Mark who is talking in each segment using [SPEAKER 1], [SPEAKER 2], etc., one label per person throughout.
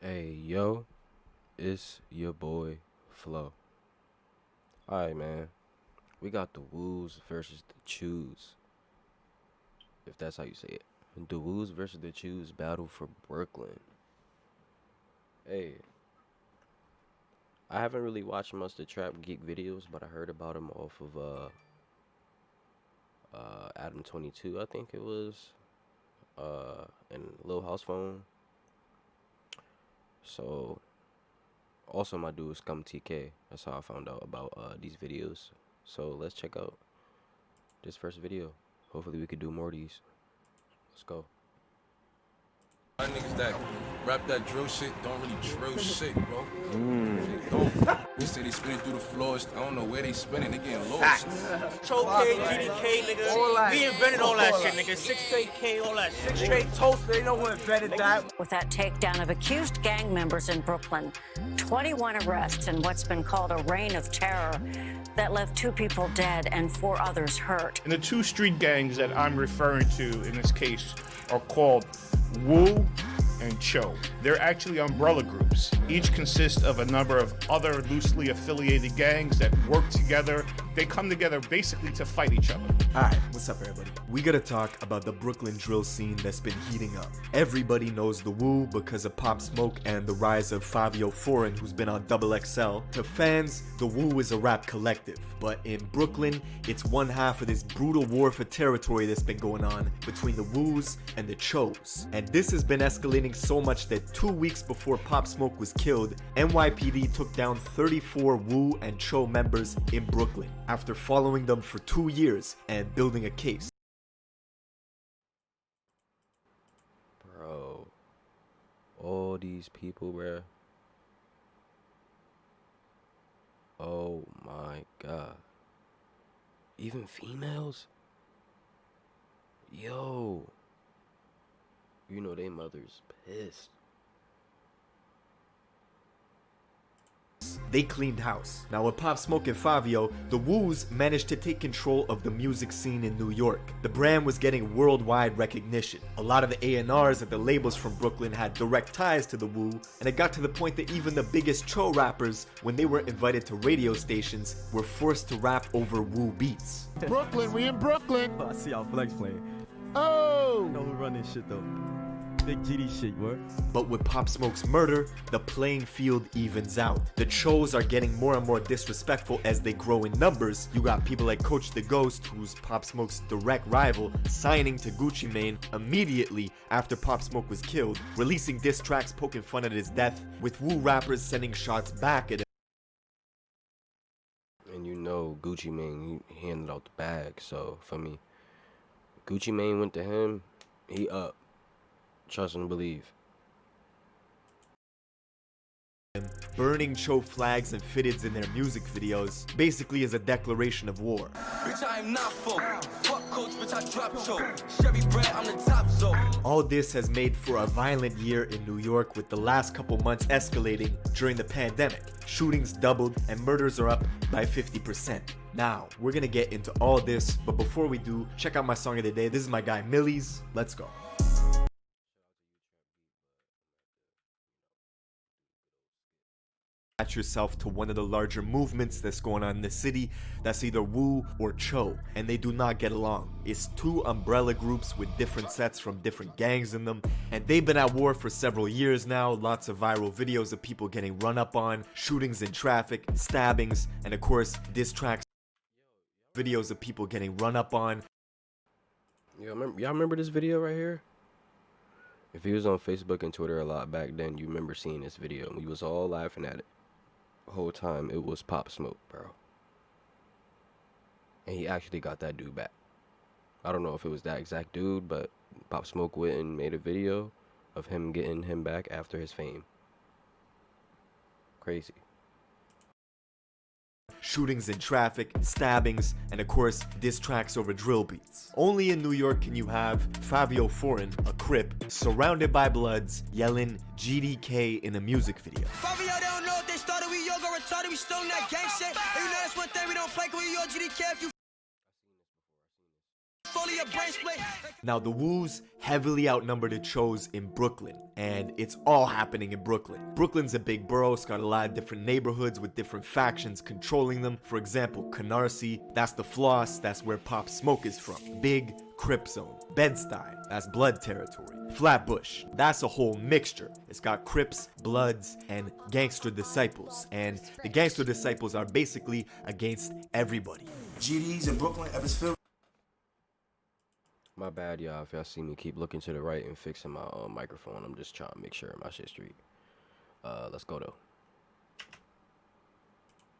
[SPEAKER 1] Hey, yo, it's your boy, Flo. Alright, man. We got the Woos versus the Choos, if that's how you say it. The Woos versus the Choos battle for Brooklyn. Hey, I haven't really watched much of the Trap Geek videos, but I heard about him off of Adam 22, I think it was, and Lil House Phone. So, also my dude is Scum TK. That's how I found out about these videos. So let's check out this first video. Hopefully we could do more of these. Let's go.
[SPEAKER 2] My niggas that rap that drill shit don't really drill shit, bro. They don't. They say they spinning through the floors. I don't know where they spinning. They getting lost.
[SPEAKER 3] Choos, GDK, nigga. We invented all that shit, nigga. 6 straight K, all that shit. 6 straight toast, they know who invented that.
[SPEAKER 4] With that takedown of accused gang members in Brooklyn, 21 arrests and what's been called a reign of terror that left 2 people dead and 4 others hurt.
[SPEAKER 5] And the 2 street gangs that I'm referring to in this case are called Woo and Cho. They're actually umbrella groups. Each consists of a number of other loosely affiliated gangs that work together. They come together basically to fight each other.
[SPEAKER 6] Alright, what's up everybody? We gotta talk about the Brooklyn drill scene that's been heating up. Everybody knows the Woo because of Pop Smoke and the rise of Fabio Foreign, who's been on XXL. To fans, the Woo is a rap collective, but in Brooklyn, it's one half of this brutal war for territory that's been going on between the Woos and the Choos. And this has been escalating so much that 2 weeks before Pop Smoke was killed, NYPD took down 34 Woo and Cho members in Brooklyn after following them for 2 years and building a case.
[SPEAKER 1] Bro, all these people, bro. Oh my god. Even females? Yo. You know they mother's pissed.
[SPEAKER 6] They cleaned house. Now with Pop Smoke and Fabio, the Woos managed to take control of the music scene in New York. The brand was getting worldwide recognition. A lot of the A&Rs at the labels from Brooklyn had direct ties to the Woo, and it got to the point that even the biggest Cho rappers, when they were invited to radio stations, were forced to rap over Woo beats.
[SPEAKER 7] Brooklyn, we in Brooklyn.
[SPEAKER 8] I see how Flex playing.
[SPEAKER 7] Oh!
[SPEAKER 8] You know who run this shit though. Big GD shit, what?
[SPEAKER 6] But with Pop Smoke's murder, the playing field evens out. The Choos are getting more and more disrespectful as they grow in numbers. You got people like Coach the Ghost, who's Pop Smoke's direct rival, signing to Gucci Mane immediately after Pop Smoke was killed, releasing diss tracks poking fun at his death, with Woo rappers sending shots back at him.
[SPEAKER 1] And you know Gucci Mane, he handed out the bag, so for me, Gucci Mane went to him, he up. Trust and believe.
[SPEAKER 6] Burning Cho flags and fitteds in their music videos basically is a declaration of war.
[SPEAKER 2] Bitch, I am not full. Fuck coach, bitch, I drop Cho. Chevy bread, I'm the top zone.
[SPEAKER 6] All this has made for a violent year in New York, with the last couple months escalating during the pandemic. Shootings doubled and murders are up by 50%. Now, we're gonna get into all this, but before we do, check out my song of the day. This is my guy Millie's. Let's go. Attach yourself to one of the larger movements that's going on in the city that's either Woo or Cho, and they do not get along. It's 2 umbrella groups with different sets from different gangs in them, and they've been at war for several years now. Lots of viral videos of people getting run up on, shootings in traffic, stabbings, and of course diss tracks, videos of people getting run up on.
[SPEAKER 1] Y'all remember this video right here? If you was on Facebook and Twitter a lot back then, you remember seeing this video, and we was all laughing at it. Whole time it was Pop Smoke, bro, and he actually got that dude back. I don't know if it was that exact dude, but Pop Smoke went and made a video of him getting him back after his fame. Crazy.
[SPEAKER 6] Shootings in traffic, stabbings, and of course diss tracks over drill beats. Only in New York can you have Fabio Foreign, a Crip, surrounded by Bloods, yelling GDK in a music video.
[SPEAKER 3] Fabio, they don't know if they started, we yoga retarded, we still that gang shit. And you know that's one thing we don't play, cause we your GDK if you
[SPEAKER 6] Now, the Woos heavily outnumber the Choos in Brooklyn, and it's all happening in Brooklyn. Brooklyn's a big borough, it's got a lot of different neighborhoods with different factions controlling them. For example, Canarsie, that's the Floss, that's where Pop Smoke is from. Big Crip Zone. Bed-Stuy, that's Blood territory. Flatbush, that's a whole mixture. It's got Crips, Bloods, and Gangster Disciples. And the Gangster Disciples are basically against everybody.
[SPEAKER 9] GDs in Brooklyn, Evansville.
[SPEAKER 1] My bad, y'all, if y'all see me keep looking to the right and fixing my microphone. I'm just trying to make sure my shit's straight. Let's go, though.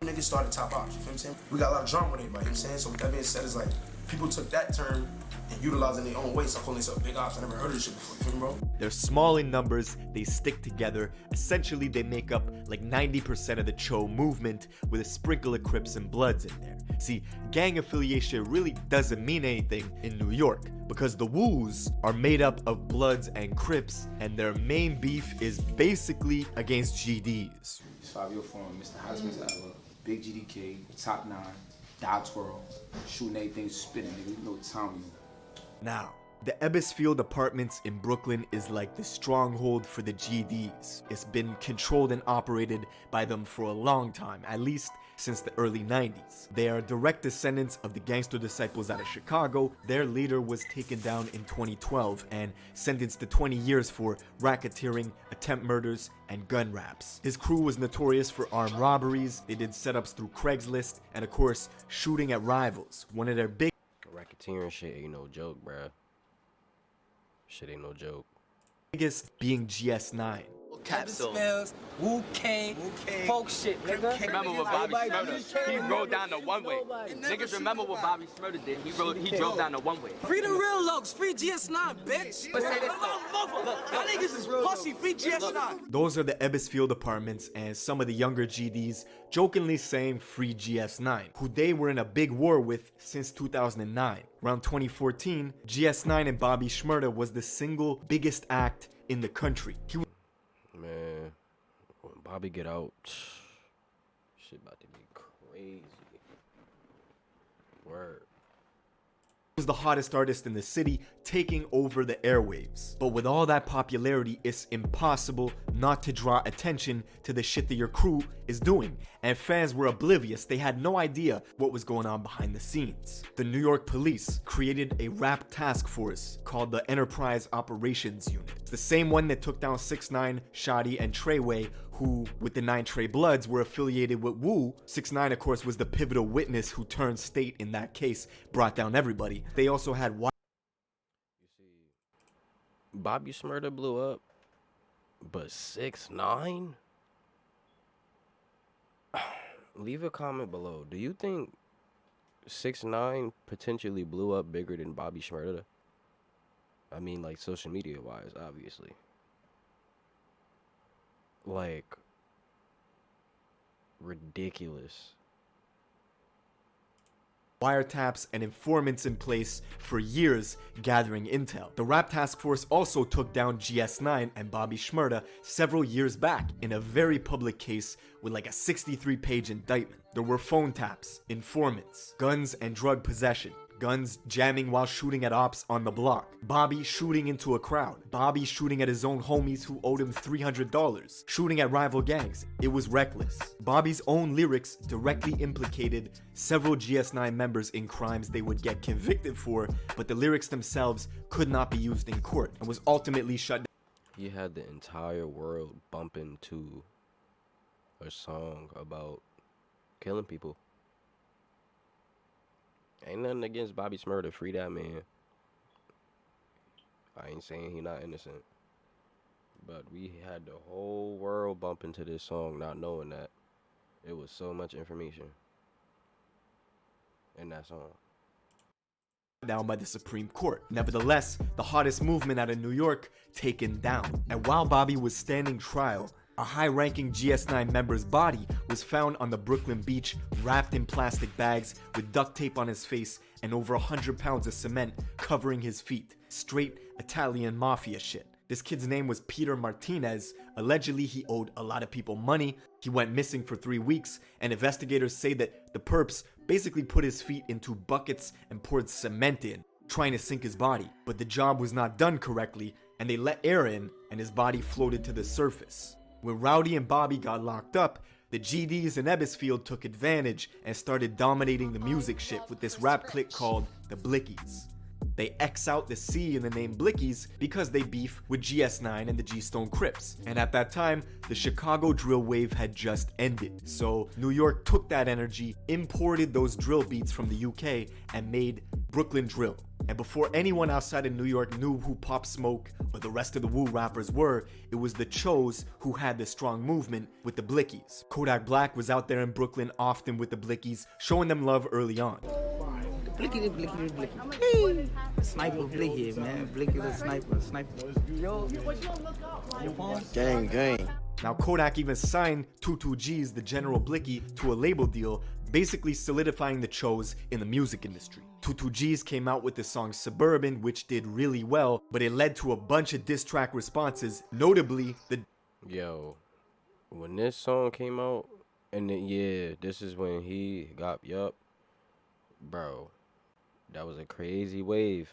[SPEAKER 9] Niggas started top ops, you feel what I'm saying? We got a lot of drama with everybody, you know what I'm saying? So with that being said, it's like, people took that term and utilized it in their own way, so calling themselves big ops. I never heard of this shit before, you feel me, bro?
[SPEAKER 6] They're small in numbers, they stick together. Essentially, they make up like 90% of the Cho movement with a sprinkle of Crips and Bloods in there. See, gang affiliation really doesn't mean anything in New York because the Woos are made up of Bloods and Crips, and their main beef is basically against GDs.
[SPEAKER 10] It's Fabio Foreign, Mr. Hottest Mr. Ever, Big GDK, Top 9, Dot Twirl, shooting everything spinning, nigga. You know what time you.
[SPEAKER 6] Now, the Ebbsfield Apartments in Brooklyn is like the stronghold for the GDs. It's been controlled and operated by them for a long time, at least since the early 90s. They are direct descendants of the Gangster Disciples out of Chicago. Their leader was taken down in 2012 and sentenced to 20 years for racketeering, attempt murders, and gun raps. His crew was notorious for armed robberies. They did setups through Craigslist and, of course, shooting at rivals. One of their big
[SPEAKER 1] Racketeering shit ain't no joke, bruh. Shit ain't no joke.
[SPEAKER 6] biggest being GS9.
[SPEAKER 11] Capsule. Wu K, folk shit, nigga.
[SPEAKER 12] Remember what Bobby Smurda? He rode down the one-way. Niggas remember what Bobby Smurda did? He drove down the one-way.
[SPEAKER 11] Free the real looks, free GS9, bitch. But say this though. Y'all niggas is pussy, free GS9.
[SPEAKER 6] Those are the Ebbsfield Apartments, and some of the younger GDs jokingly saying free GS9, who they were in a big war with since 2009. Around 2014, GS9 and Bobby Shmurda was the single biggest act in the country.
[SPEAKER 1] Man, when Bobby get out, shit about to be crazy. Word.
[SPEAKER 6] He was the hottest artist in the city, taking over the airwaves. But with all that popularity, it's impossible not to draw attention to the shit that your crew is doing. And fans were oblivious. They had no idea what was going on behind the scenes. The New York police created a rap task force called the Enterprise Operations Unit. It's the same one that took down 6ix9ine, Shotty, and Treyway, who, with the 9 Trey Bloods, were affiliated with Wu. 6ix9ine, of course, was the pivotal witness who turned state in that case, brought down everybody. They also had...
[SPEAKER 1] You see, Bobby Shmurda blew up, but 6ix9ine? Leave a comment below. Do you think 6ix9ine potentially blew up bigger than Bobby Shmurda? I mean, like, social media wise, obviously. Like, ridiculous.
[SPEAKER 6] Wiretaps and informants in place for years gathering intel. The Rap Task Force also took down GS9 and Bobby Shmurda several years back in a very public case with like a 63-page indictment. There were phone taps, informants, guns and drug possession, guns jamming while shooting at ops on the block, Bobby shooting into a crowd, Bobby shooting at his own homies who owed him $300, shooting at rival gangs. It was reckless. Bobby's own lyrics directly implicated several GS9 members in crimes they would get convicted for, but the lyrics themselves could not be used in court and was ultimately shut down.
[SPEAKER 1] He had the entire world bumping to a song about killing people. Ain't nothing against Bobby Shmurda. Free that man. I ain't saying he not innocent. But we had the whole world bumping to this song not knowing that it was so much information in that song.
[SPEAKER 6] Down by the Supreme Court. Nevertheless, the hottest movement out of New York taken down. And while Bobby was standing trial, a high-ranking GS9 member's body was found on the Brooklyn beach, wrapped in plastic bags with duct tape on his face and over 100 pounds of cement covering his feet. Straight Italian mafia shit. This kid's name was Peter Martinez. Allegedly, he owed a lot of people money. He went missing for 3 weeks, and investigators say that the perps basically put his feet into buckets and poured cement in. trying to sink his body, but the job was not done correctly, and they let air in, and his body floated to the surface. When Rowdy and Bobby got locked up, the GDs in Ebbsfield took advantage and started dominating the music shit with this rap clique called the Blickies. They X out the C in the name Blickies because they beef with GS9 and the G-Stone Crips. And at that time, the Chicago drill wave had just ended. So New York took that energy, imported those drill beats from the UK, and made Brooklyn drill. And before anyone outside of New York knew who Pop Smoke or the rest of the Wu rappers were, it was the Choos who had the strong movement with the Blickies. Kodak Black was out there in Brooklyn often with the Blickies, showing them love early on.
[SPEAKER 3] Blicky. Hey. Sniper Blicky, man. Blicky the sniper. Yo,
[SPEAKER 6] Gang. Now Kodak even signed 22G's the General Blicky to a label deal, basically solidifying the Choos in the music industry. 22G's came out with the song Suburban, which did really well, but it led to a bunch of diss track responses, notably the...
[SPEAKER 1] Yo, when this song came out, and then, yeah, this is when he got, bro, that was a crazy wave.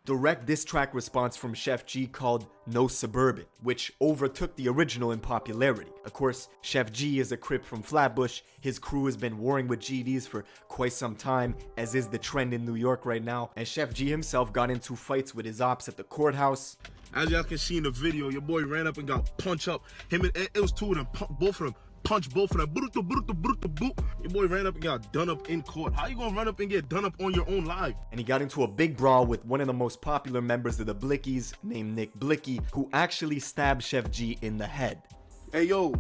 [SPEAKER 6] Direct diss track response from Chef G called No Suburban, which overtook the original in popularity. Of course, Chef G is a Crip from Flatbush. His crew has been warring with GDs for quite some time, as is the trend in New York right now, and Chef G himself got into fights with his ops at the courthouse.
[SPEAKER 9] As y'all can see in the video, your boy ran up and got punched up. It was two of them, both of them. Punch both of them. Your boy ran up and got done up in court. How you gonna run up and get done up on your own live?
[SPEAKER 6] And he got into a big brawl with one of the most popular members of the Blickies, named Nick Blicky, who actually stabbed Chef G in the head.
[SPEAKER 9] Hey yo,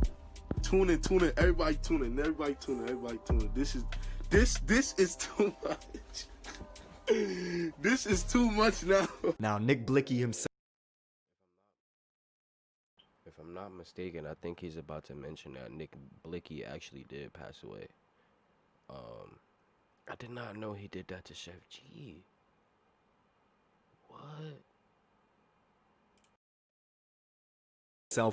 [SPEAKER 9] tune in, everybody tune in. This is too much. This is too much now.
[SPEAKER 6] Now Nick Blicky himself.
[SPEAKER 1] If I'm not mistaken, I think he's about to mention that Nick Blicky actually did pass away. I did not know he did that to Chef G. What?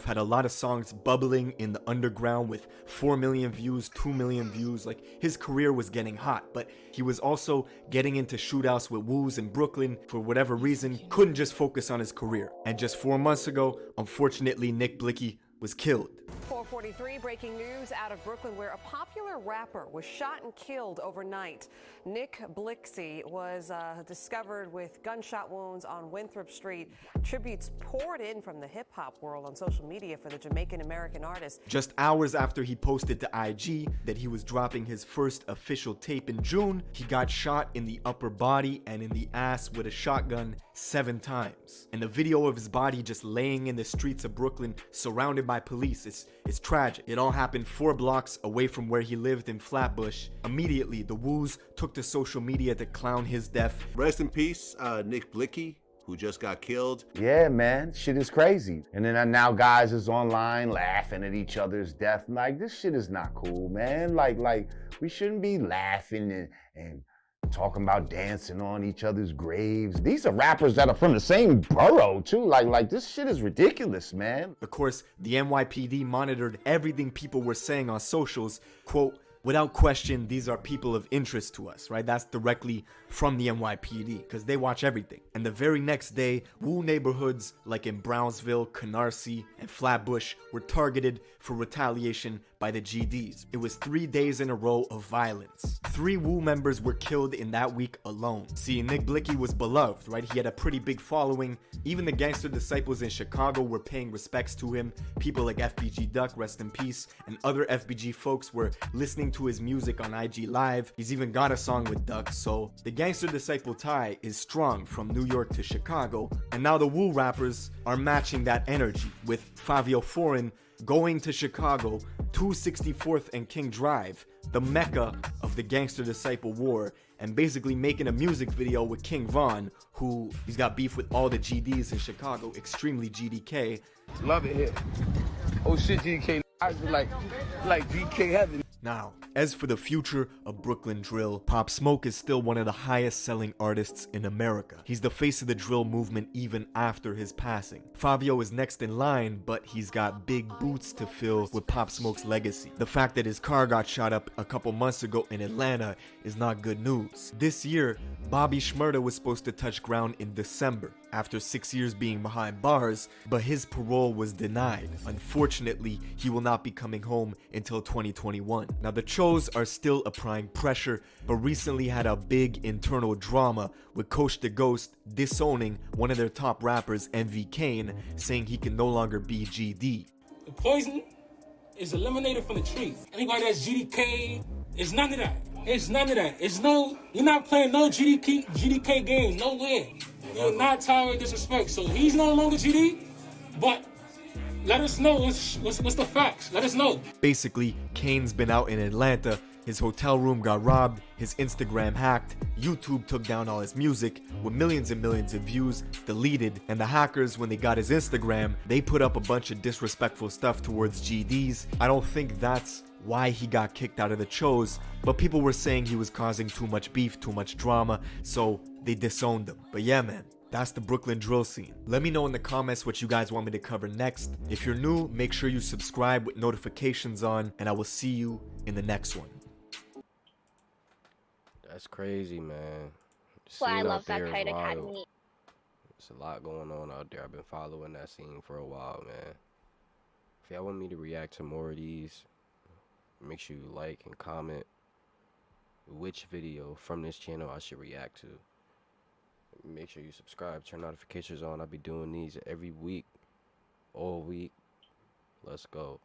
[SPEAKER 6] Had a lot of songs bubbling in the underground with 4 million views, 2 million views. Like, his career was getting hot, but he was also getting into shootouts with Woos in Brooklyn. For whatever reason, couldn't just focus on his career. And just 4 months ago, unfortunately, Nick Blicky was killed.
[SPEAKER 13] 4:43, breaking news out of Brooklyn, where a popular rapper was shot and killed overnight. Nick Blicky was discovered with gunshot wounds on Winthrop Street. Tributes poured in from the hip-hop world on social media for the Jamaican-American artist.
[SPEAKER 6] Just hours after he posted to IG that he was dropping his first official tape in June, he got shot in the upper body and in the ass with a shotgun 7 times. And the video of his body just laying in the streets of Brooklyn, surrounded by police, it's tragic. It all happened 4 blocks away from where he lived in Flatbush. Immediately, the Woos took to social media to clown his death.
[SPEAKER 14] Rest in peace, Nick Blicky, who just got killed.
[SPEAKER 15] Yeah, man, shit is crazy. And then now guys is online laughing at each other's death. Like, this shit is not cool, man. Like we shouldn't be laughing and talking about dancing on each other's graves. These are rappers that are from the same borough too. Like this shit is ridiculous, man.
[SPEAKER 6] Of course, the NYPD monitored everything people were saying on socials. Quote, without question, these are people of interest to us, right? That's directly from the NYPD, because they watch everything. And the very next day, Wu neighborhoods like in Brownsville, Canarsie, and Flatbush were targeted for retaliation by the GDs. It was 3 days in a row of violence. 3 Wu members were killed in that week alone. See, Nick Blicky was beloved, right? He had a pretty big following. Even the gangster disciples in Chicago were paying respects to him. People like FBG Duck, rest in peace, and other FBG folks were listening to his music on IG Live. He's even got a song with Duck, so the gangster disciple tie is strong from New York to Chicago. And now the Wu rappers are matching that energy, with Fabio Foreign going to Chicago, 264th and King Drive, the mecca of the gangster disciple war, and basically making a music video with King Von, who he's got beef with all the GDs in Chicago, extremely GDK.
[SPEAKER 10] Love it here. Oh shit, GDK, I was like GK heaven.
[SPEAKER 6] Now, as for the future of Brooklyn drill, Pop Smoke is still one of the highest selling artists in America. He's the face of the drill movement even after his passing. Fabio is next in line, but he's got big boots to fill with Pop Smoke's legacy. The fact that his car got shot up a couple months ago in Atlanta is not good news. This year, Bobby Shmurda was supposed to touch ground in December, after 6 years being behind bars, but his parole was denied. Unfortunately, he will not be coming home until 2021. Now, the Choos are still applying pressure, but recently had a big internal drama with Coach the Ghost disowning one of their top rappers, MV Kane, saying he can no longer be GD.
[SPEAKER 16] The poison is eliminated from the tree. Anybody that's GDK, it's none of that. It's none of that. It's no, you're not playing no GDK games, nowhere. You're not tolerating disrespect. So he's no longer GD, but let us know what's the facts. Let us know.
[SPEAKER 6] Basically, Kane's been out in Atlanta. His hotel room got robbed, his Instagram hacked, YouTube took down all his music with millions and millions of views deleted, and the hackers, when they got his Instagram, they put up a bunch of disrespectful stuff towards GDs. I don't think that's why he got kicked out of the Choos, but people were saying he was causing too much beef, too much drama, so they disowned him. But yeah, man, that's the Brooklyn drill scene. Let me know in the comments what you guys want me to cover next. If you're new, make sure you subscribe with notifications on, and I will see you in the next one.
[SPEAKER 1] That's crazy, man.
[SPEAKER 17] Well, I love that Kite Academy.
[SPEAKER 1] There's a lot going on out there. I've been following that scene for a while, man. If y'all want me to react to more of these, make sure you like and comment which video from this channel I should react to. Make sure you subscribe, turn notifications on. I'll be doing these every week, all week. Let's go.